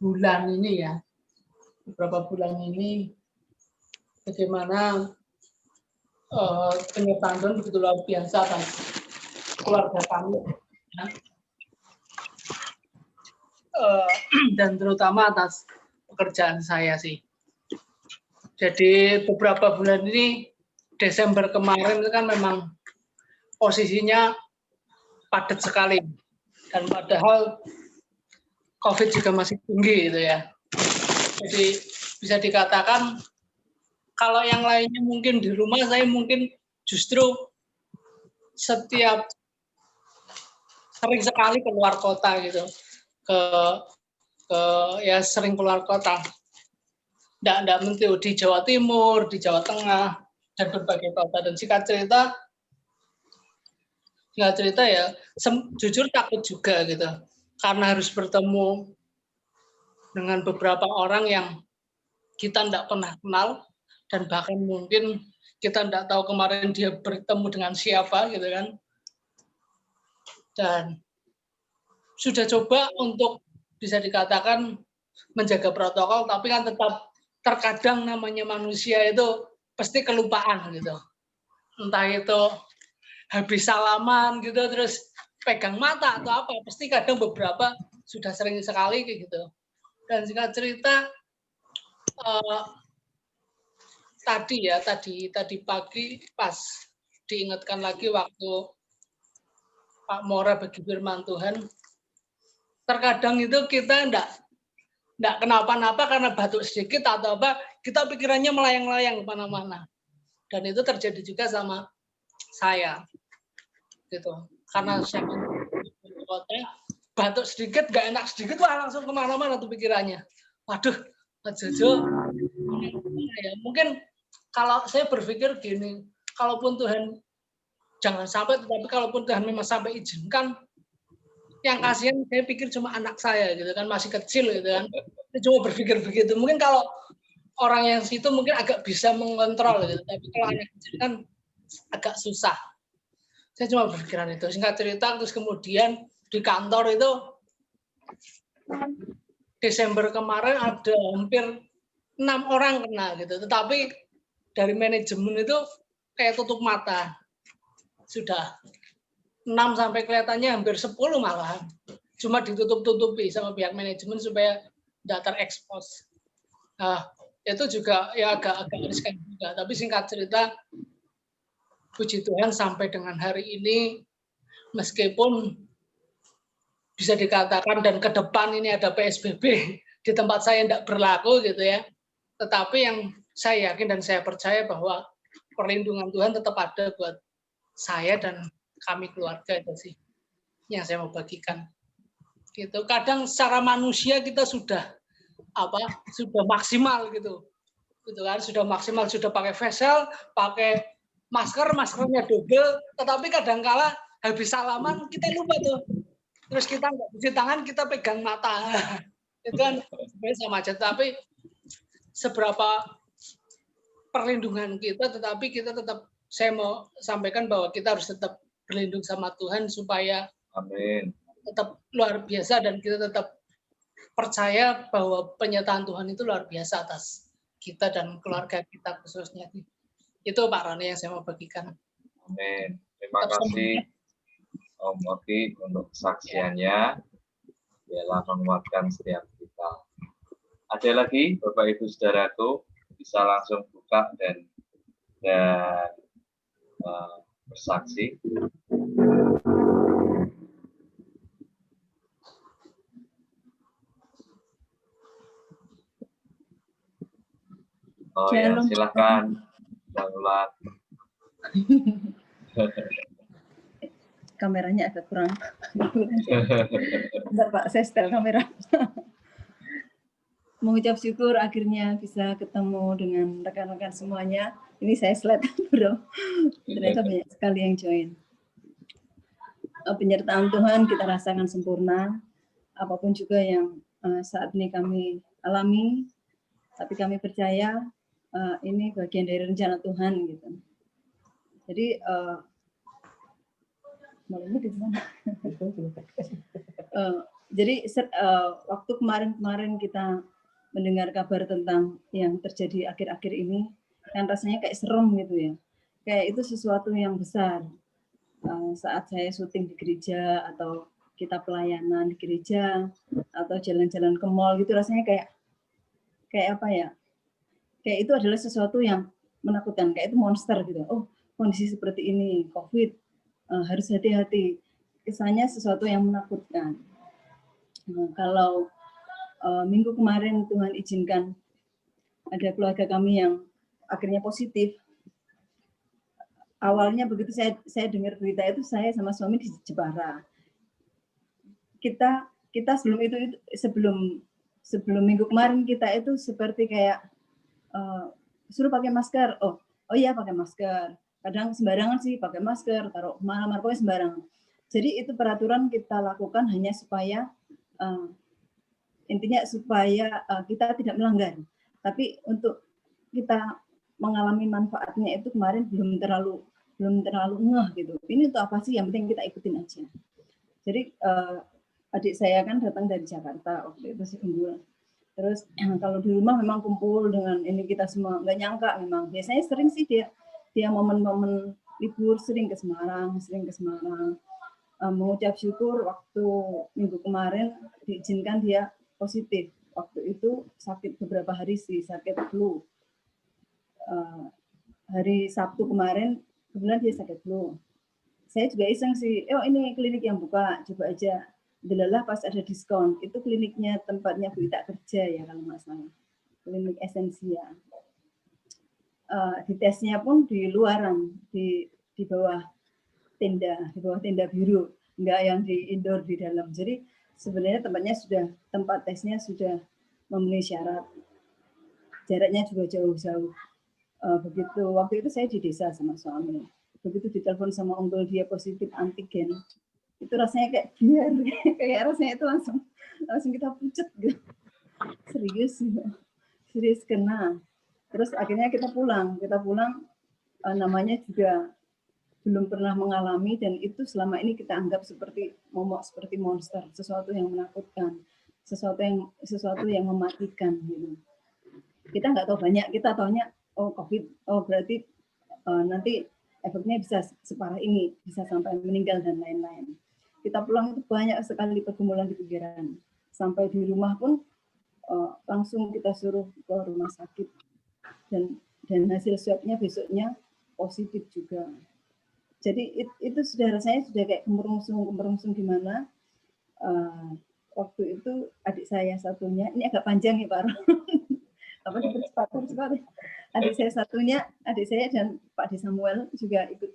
bulan ini ya, beberapa bulan ini bagaimana penyertaan Tuhan begitu luar biasa atas keluarga kami ya. Dan terutama atas pekerjaan saya sih. Jadi beberapa bulan ini, Desember kemarin itu kan memang posisinya padat sekali, dan padahal COVID juga masih tinggi gitu ya. Jadi bisa dikatakan kalau yang lainnya mungkin di rumah, saya mungkin justru sering sekali keluar kota gitu, ya sering keluar kota. Nggak mesti di Jawa Timur, di Jawa Tengah, dan berbagai kota. Dan singkat cerita ya, jujur takut juga gitu, karena harus bertemu dengan beberapa orang yang kita nggak pernah kenal, dan bahkan mungkin kita nggak tahu kemarin dia bertemu dengan siapa gitu kan. Dan sudah coba untuk bisa dikatakan menjaga protokol, tapi kan tetap terkadang namanya manusia itu pasti kelupaan gitu. Entah itu habis salaman gitu terus pegang mata atau apa, pasti kadang beberapa sudah sering sekali kayak gitu. Dan singkat cerita tadi pagi pas diingatkan lagi waktu Pak Mora bagi firman Tuhan, terkadang itu kita enggak kenapa-napa karena batuk sedikit atau apa, kita pikirannya melayang-layang kemana-mana. Dan itu terjadi juga sama saya, gitu. Karena saya di kota, batuk sedikit, nggak enak sedikit, wah langsung kemana-mana tuh pikirannya. Waduh, Jojo, ya, mungkin kalau saya berpikir gini, kalaupun Tuhan jangan sampai, tetapi kalaupun Tuhan memang sampai izinkan, yang kasihan saya pikir cuma anak saya gitu kan, masih kecil gitu kan. Saya cuma berpikir begitu. Mungkin kalau orang yang situ mungkin agak bisa mengontrol gitu, tapi kalau anak kecil kan agak susah. Saya cuma berpikiran itu. Singkat cerita, terus kemudian di kantor itu Desember kemarin ada hampir 6 orang kena gitu. Tetapi dari manajemen itu kayak tutup mata. Sudah 6 sampai kelihatannya hampir 10 malahan. Cuma ditutup-tutupi sama pihak manajemen supaya tidak terekspos. Nah, itu juga ya agak riskan juga. Tapi singkat cerita, puji Tuhan sampai dengan hari ini, meskipun bisa dikatakan dan ke depan ini ada PSBB di tempat saya tidak berlaku gitu ya, tetapi yang saya yakin dan saya percaya bahwa perlindungan Tuhan tetap ada buat saya dan kami keluarga, itu sih yang saya mau bagikan. Gitu. Kadang secara manusia kita sudah maksimal gitu kan, sudah maksimal, sudah pakai face shield, pakai maskernya double, tetapi kadangkala habis salaman kita lupa tuh, terus kita nggak cuci tangan, kita pegang mata, itu kan sebenarnya sama aja. Tapi seberapa perlindungan kita, tetapi kita tetap, saya mau sampaikan bahwa kita harus tetap berlindung sama Tuhan supaya amin, tetap luar biasa, dan kita tetap percaya bahwa penyertaan Tuhan itu luar biasa atas kita dan keluarga kita khususnya. Itu Pak Roni yang saya mau bagikan. Amin. Terima kasih Om Oki untuk kesaksiannya. Biarlah menguatkan setiap kita. Ada lagi Bapak Ibu Saudaraku, bisa langsung buka dan bersaksi. Oh ya, silakan. Ulat. Kameranya agak kurang. Bentar Pak, saya setel kamera. Mengucap syukur akhirnya bisa ketemu dengan rekan-rekan semuanya. Ini saya slide, bro. Ternyata banyak sekali yang join. Penyertaan Tuhan kita rasakan sempurna. Apapun juga yang saat ini kami alami, tapi kami percaya ini bagian dari rencana Tuhan gitu. Jadi mulainya di mana? Jadi waktu kemarin kita mendengar kabar tentang yang terjadi akhir-akhir ini, kan rasanya kayak serem gitu ya. Kayak itu sesuatu yang besar. Saat saya syuting di gereja atau kita pelayanan di gereja atau jalan-jalan ke mall gitu, rasanya kayak apa ya? Kayak itu adalah sesuatu yang menakutkan, kayak itu monster gitu. Oh, kondisi seperti ini, COVID, harus hati-hati. Kesannya sesuatu yang menakutkan. Nah, kalau minggu kemarin Tuhan izinkan ada keluarga kami yang akhirnya positif. Awalnya begitu saya dengar berita itu, saya sama suami di Jepara. Kita sebelum minggu kemarin kita itu seperti kayak suruh pakai masker. Oh iya pakai masker. Kadang sembarangan sih pakai masker, taruh mana-mana pokoknya sembarangan. Jadi itu peraturan kita lakukan hanya supaya intinya supaya kita tidak melanggar. Tapi untuk kita mengalami manfaatnya itu kemarin belum terlalu ngeh gitu. Ini untuk apa sih? Yang penting kita ikutin aja. Jadi adik saya kan datang dari Jakarta waktu itu si Unggul. Terus kalau di rumah memang kumpul dengan ini kita semua, nggak nyangka memang. Biasanya sering sih dia momen-momen libur sering ke Semarang. Mengucap syukur waktu minggu kemarin diizinkan dia positif. Waktu itu sakit beberapa hari sih, sakit flu. Hari Sabtu kemarin kebetulan dia sakit flu. Saya juga iseng sih, oh ini klinik yang buka, coba aja. Delalah pas ada diskon, itu kliniknya tempatnya Bu Ita kerja ya kalau nggak salah, klinik Esensia. Di tesnya pun di luaran, di bawah tenda biru, nggak yang di indoor di dalam. Jadi sebenarnya tempat tesnya sudah memenuhi syarat. Jaraknya juga jauh-jauh. Begitu waktu itu saya di desa sama suami. Begitu ditelepon sama Unggul dia positif antigen, itu rasanya kayak biar kayak rasanya itu langsung kita pucet gitu. Serius kena. Terus akhirnya kita pulang namanya juga belum pernah mengalami, dan itu selama ini kita anggap seperti momok, seperti monster, sesuatu yang menakutkan, sesuatu yang mematikan gitu. Kita nggak tahu banyak, kita taunya oh COVID, oh berarti nanti efeknya bisa separah ini, bisa sampai meninggal dan lain-lain. Kita pulang itu banyak sekali pergumulan di pikiran. Sampai di rumah pun langsung kita suruh ke rumah sakit, dan hasil swabnya besoknya positif juga. Jadi itu sudah rasanya sudah kayak kemerungsung gimana. Waktu itu adik saya satunya, ini agak panjang ya Pak Ron. Apa cepat. Adik saya dan Pak Di Samuel juga ikut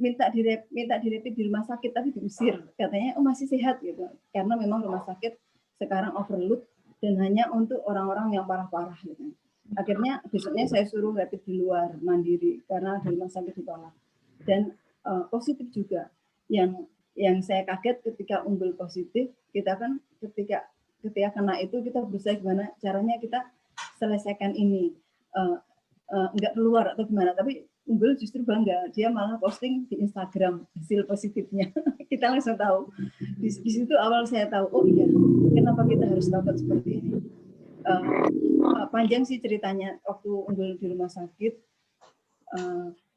minta direpit di rumah sakit, tapi diusir. Katanya oh masih sehat gitu. Karena memang rumah sakit sekarang overload dan hanya untuk orang-orang yang parah-parah gitu. Akhirnya besoknya saya suruh rapid di luar mandiri karena di rumah sakit ditolak. Dan positif juga. Yang saya kaget ketika Unggul positif, kita kan ketika kena itu kita berusaha gimana caranya kita selesaikan ini, nggak keluar atau gimana, tapi Unggul justru bangga, dia malah posting di Instagram hasil positifnya. Kita langsung tahu. Di situ awal saya tahu, oh iya, kenapa kita harus takut seperti ini. Panjang sih ceritanya. Waktu Unggul di rumah sakit,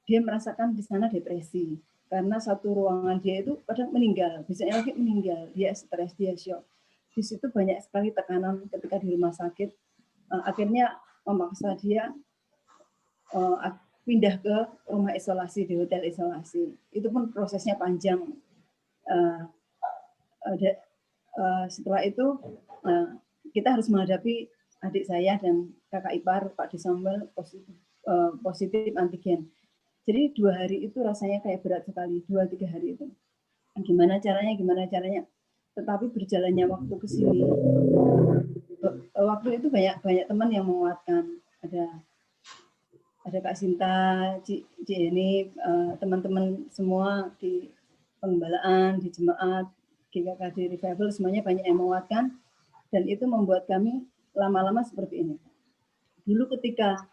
dia merasakan di sana depresi karena satu ruangan dia itu kadang meninggal, besoknya lagi meninggal, dia stres, dia shock. Di situ banyak sekali tekanan ketika di rumah sakit. Akhirnya memaksa dia pindah ke rumah isolasi, di hotel isolasi. Itu pun prosesnya panjang. Setelah itu kita harus menghadapi adik saya dan kakak ipar Pak Di Samuel positif antigen. Jadi 2 hari itu rasanya kayak berat sekali, 2-3 hari itu. Gimana caranya? Tetapi berjalannya waktu ke sini, waktu itu banyak teman yang menguatkan. Ada Kak Sinta, Ci ini, teman-teman semua di pengembalaan, di jemaat, GKKD Revival, semuanya banyak yang menguatkan, dan itu membuat kami lama-lama seperti ini. Dulu ketika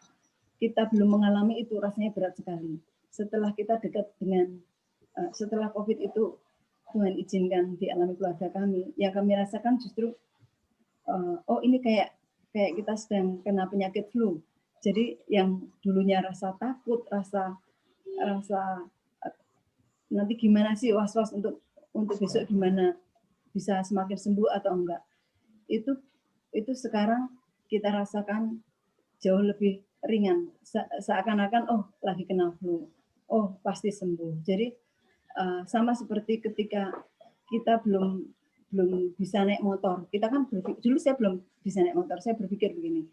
kita belum mengalami itu rasanya berat sekali. Setelah kita dekat dengan, setelah COVID itu Tuhan izinkan dialami keluarga kami, yang kami rasakan justru oh ini kayak kita sedang kena penyakit flu. Jadi yang dulunya rasa takut, rasa nanti gimana sih, was-was untuk besok gimana, bisa semakin sembuh atau enggak. Itu sekarang kita rasakan jauh lebih ringan. Seakan-akan oh lagi kena flu, oh pasti sembuh. Jadi sama seperti ketika kita belum bisa naik motor. Kita kan dulu saya belum bisa naik motor. Saya berpikir begini,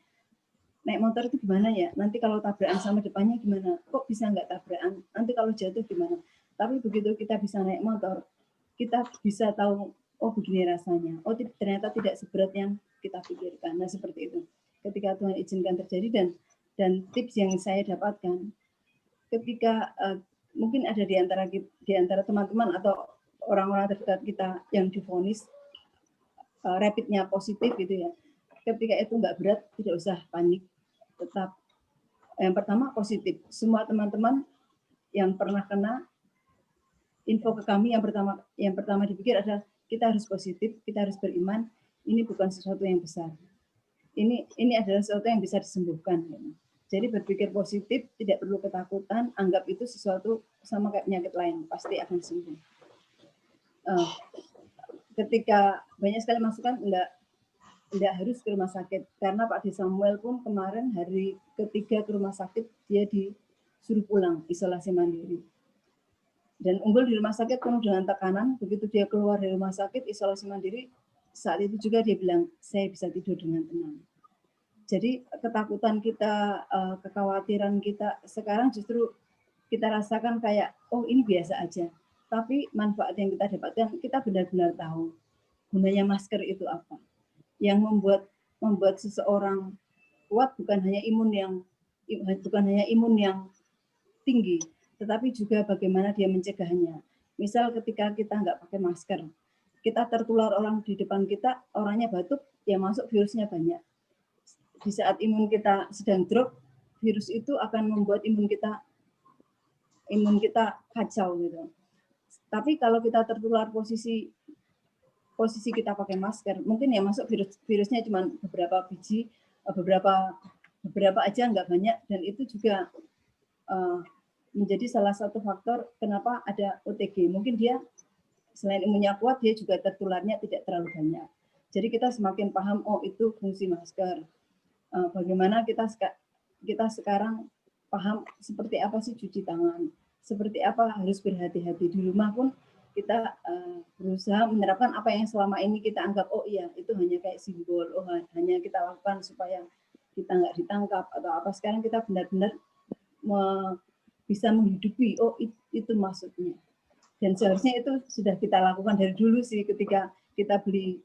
naik motor itu gimana ya? Nanti kalau tabrakan sama depannya gimana? Kok bisa nggak tabrakan? Nanti kalau jatuh gimana? Tapi begitu kita bisa naik motor, kita bisa tahu, oh begini rasanya. Oh ternyata tidak seberat yang kita pikirkan. Nah seperti itu. Ketika Tuhan izinkan terjadi dan tips yang saya dapatkan, ketika mungkin ada di antara teman-teman atau orang-orang terdekat kita yang divonis rapidnya positif gitu ya. Ketika itu nggak berat, tidak usah panik. Tetap yang pertama positif. Semua teman-teman yang pernah kena, info ke kami yang pertama dipikir adalah kita harus positif, kita harus beriman. Ini bukan sesuatu yang besar. Ini adalah sesuatu yang bisa disembuhkan. Jadi berpikir positif, tidak perlu ketakutan, anggap itu sesuatu sama kayak penyakit lain, pasti akan sembuh. Ketika banyak sekali masukan, enggak harus ke rumah sakit, karena Pak D. Samuel pun kemarin hari ketiga ke rumah sakit, dia disuruh pulang, isolasi mandiri. Dan Unggul di rumah sakit penuh dengan tekanan, begitu dia keluar dari rumah sakit, isolasi mandiri, saat itu juga dia bilang, saya bisa tidur dengan tenang. Jadi ketakutan kita, kekhawatiran kita sekarang justru kita rasakan kayak, oh ini biasa aja. Tapi manfaat yang kita dapatkan, kita benar-benar tahu gunanya masker itu apa. Yang membuat seseorang kuat bukan hanya imun yang tinggi, tetapi juga bagaimana dia mencegahnya. Misal ketika kita nggak pakai masker, kita tertular orang di depan kita, orangnya batuk, ya masuk virusnya banyak. Di saat imun kita sedang drop, virus itu akan membuat imun kita kacau gitu. Tapi kalau kita tertular posisi kita pakai masker, mungkin ya masuk virusnya cuma beberapa biji, beberapa aja nggak banyak, dan itu juga menjadi salah satu faktor kenapa ada OTG. Mungkin dia selain imunnya kuat, dia juga tertularnya tidak terlalu banyak. Jadi kita semakin paham, oh itu fungsi masker. Bagaimana kita sekarang paham seperti apa sih cuci tangan, seperti apa harus berhati-hati di rumah pun kita berusaha menerapkan apa yang selama ini kita anggap oh iya itu hanya kayak simbol, oh hanya kita lakukan supaya kita nggak ditangkap atau apa. Sekarang kita benar-benar bisa menghidupi, oh itu maksudnya. Dan seharusnya itu sudah kita lakukan dari dulu sih, ketika kita beli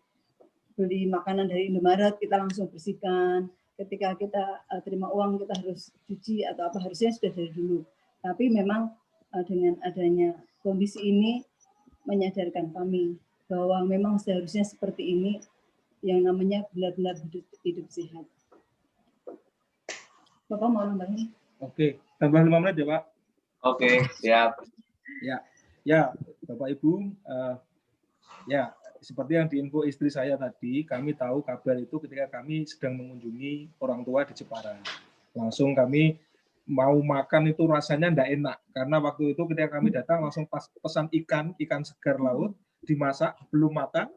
makanan dari Indomaret kita langsung bersihkan. Ketika kita terima uang kita harus cuci atau apa, harusnya sudah dari dulu. Tapi memang dengan adanya kondisi ini menyadarkan kami bahwa memang seharusnya seperti ini yang namanya benar-benar hidup sehat. Bapak mau nambahin? Oke, tambah 5 menit ya Pak. Oke, siap. Ya Bapak Ibu, ya seperti yang diinfo istri saya tadi, kami tahu kabar itu ketika kami sedang mengunjungi orang tua di Jepara. Langsung kami mau makan itu rasanya enggak enak, karena waktu itu ketika kami datang langsung pesan ikan segar laut, dimasak, belum matang,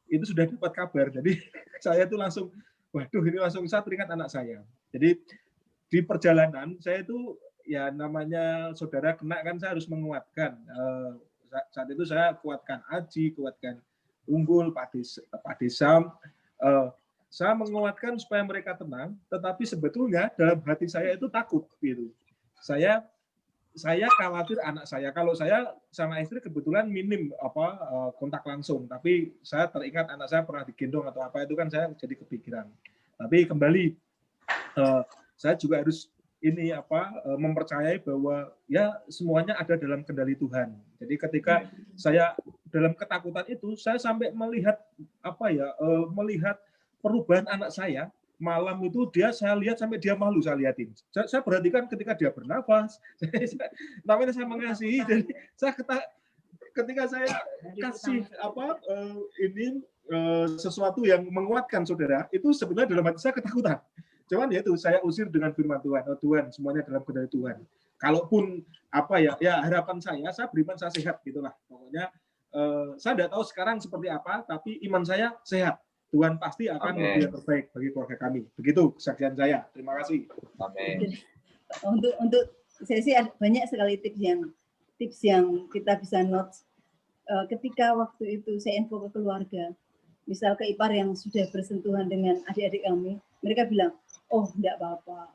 itu sudah dapat kabar. Jadi saya itu langsung, waduh ini langsung saya teringat anak saya. Jadi di perjalanan saya itu, ya namanya saudara kena kan saya harus menguatkan. Saat itu saya kuatkan Aji, kuatkan Unggul, Pak Desam, saya menguatkan supaya mereka tenang, tetapi sebetulnya dalam hati saya itu takut gitu. Saya khawatir anak saya. Kalau saya sama istri kebetulan minim kontak langsung, tapi saya teringat anak saya pernah digendong atau apa, itu kan saya jadi kepikiran. Tapi kembali saya juga harus mempercayai bahwa ya semuanya ada dalam kendali Tuhan. Jadi ketika saya dalam ketakutan itu, saya sampai melihat melihat perubahan anak saya. Malam itu saya lihat sampai dia malu, saya lihatin. Saya perhatikan ketika dia bernafas, namanya saya mengasihi, jadi saya ketika saya kasih sesuatu yang menguatkan saudara, itu sebenarnya dalam hati saya ketakutan. Cuman ya itu saya usir dengan firman Tuhan. Oh Tuhan, semuanya dalam kendali Tuhan. Kalaupun harapan saya beriman saya sehat gitulah. Pokoknya saya tidak tahu sekarang seperti apa, tapi iman saya sehat. Tuhan pasti akan memberi yang terbaik bagi keluarga kami. Begitu kesaksian saya. Terima kasih. Amin. Untuk saya sih banyak sekali tips yang kita bisa notes. Ketika waktu itu saya info ke keluarga, misal ke ipar yang sudah bersentuhan dengan adik-adik kami, mereka bilang, oh enggak apa-apa.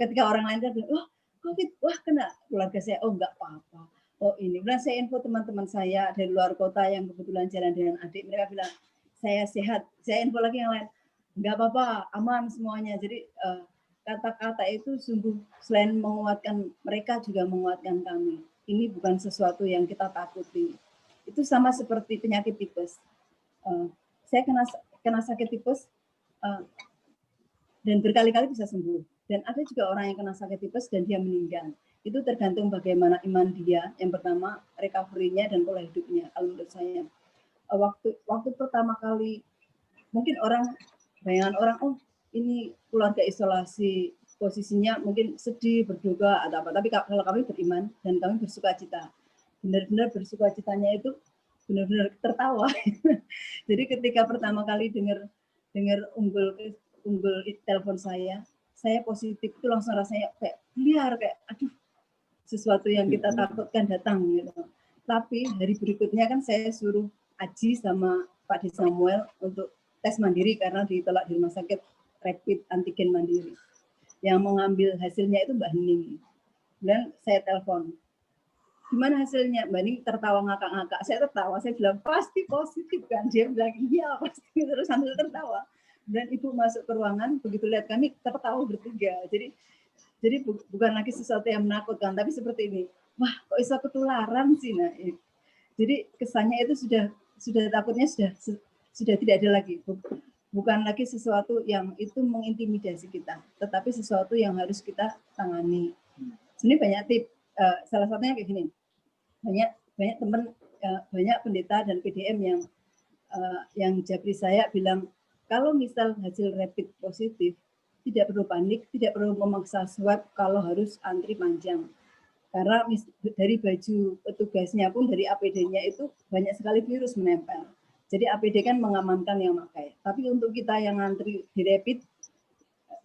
Ketika orang lain bilang, oh COVID, wah kena keluarga saya, oh enggak apa-apa. Oh ini, kemudian saya info teman-teman saya dari luar kota yang kebetulan jalan dengan adik, mereka bilang, saya sehat. Saya info lagi yang lain, enggak apa-apa, aman semuanya. Jadi kata-kata itu sungguh selain menguatkan mereka juga menguatkan kami. Ini bukan sesuatu yang kita takuti. Itu sama seperti penyakit tipes. Saya kena sakit tipes dan berkali-kali bisa sembuh. Dan ada juga orang yang kena sakit tipes dan dia meninggal. Itu tergantung bagaimana iman dia. Yang pertama, recovery-nya dan pola hidupnya. Kalau menurut saya, waktu pertama kali, mungkin bayangan orang, oh ini keluarga isolasi, posisinya mungkin sedih, berduka, atau apa. Tapi kalau kami beriman dan kami bersuka cita, benar-benar bersuka citanya itu benar-benar tertawa. Jadi ketika pertama kali dengar unggul telepon saya positif itu langsung rasanya kayak liar, kayak aduh sesuatu yang kita takutkan datang gitu. Tapi hari berikutnya kan saya suruh Aji sama Pak Di Samuel untuk tes mandiri karena ditolak di rumah sakit rapid antigen mandiri. Yang mengambil hasilnya itu Mbak Hening. Dan saya telepon, gimana hasilnya? Mbak Ning tertawa ngakak-ngakak. Saya tertawa, saya bilang pasti positif kan. Dia bilang iya pasti, terus sambil tertawa. Dan ibu masuk ke ruangan, begitu lihat kami tertawa bertiga. Jadi bukan lagi sesuatu yang menakutkan, tapi seperti ini. Wah, kok bisa ketularan sih? Nah, jadi kesannya itu sudah takutnya sudah tidak ada lagi. Bukan lagi sesuatu yang itu mengintimidasi kita, tetapi sesuatu yang harus kita tangani. Ini banyak tips. Salah satunya kayak gini, banyak teman, banyak pendeta dan PDM yang japri saya bilang, kalau misal hasil rapid positif, tidak perlu panik, tidak perlu memaksa swab kalau harus antri panjang. Karena dari baju petugasnya pun, dari APD-nya itu banyak sekali virus menempel. Jadi APD kan mengamankan yang pakai. Tapi untuk kita yang ngantri di rapid,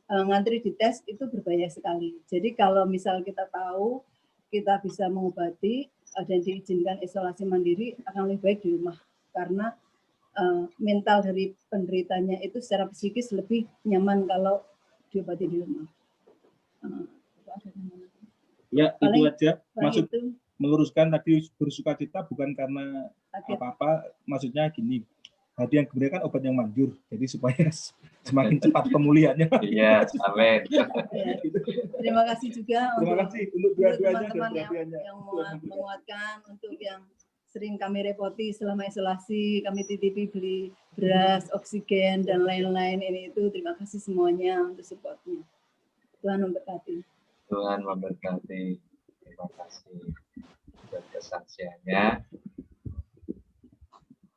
ngantri di tes itu berbahaya sekali. Jadi kalau misal kita tahu kita bisa mengobati dan diizinkan isolasi mandiri, akan lebih baik di rumah. Karena mental dari penderitanya itu secara psikis lebih nyaman kalau diobati di rumah. Ya, itu aja. Maksud meluruskan tadi bersuka cita bukan karena apa-apa, maksudnya gini. Hati yang gembira kan obat yang manjur, jadi supaya semakin cepat pemulihannya. Iya, amin. Terima kasih juga untuk dua-duanya teman-teman yang menguatkan, untuk yang sering kami repoti selama isolasi, kami titipi beli beras, oksigen, dan lain-lain ini itu. Terima kasih semuanya untuk support-nya. Tuhan memberkati. Tuhan memberkati. Terima kasih buat kesaksiannya.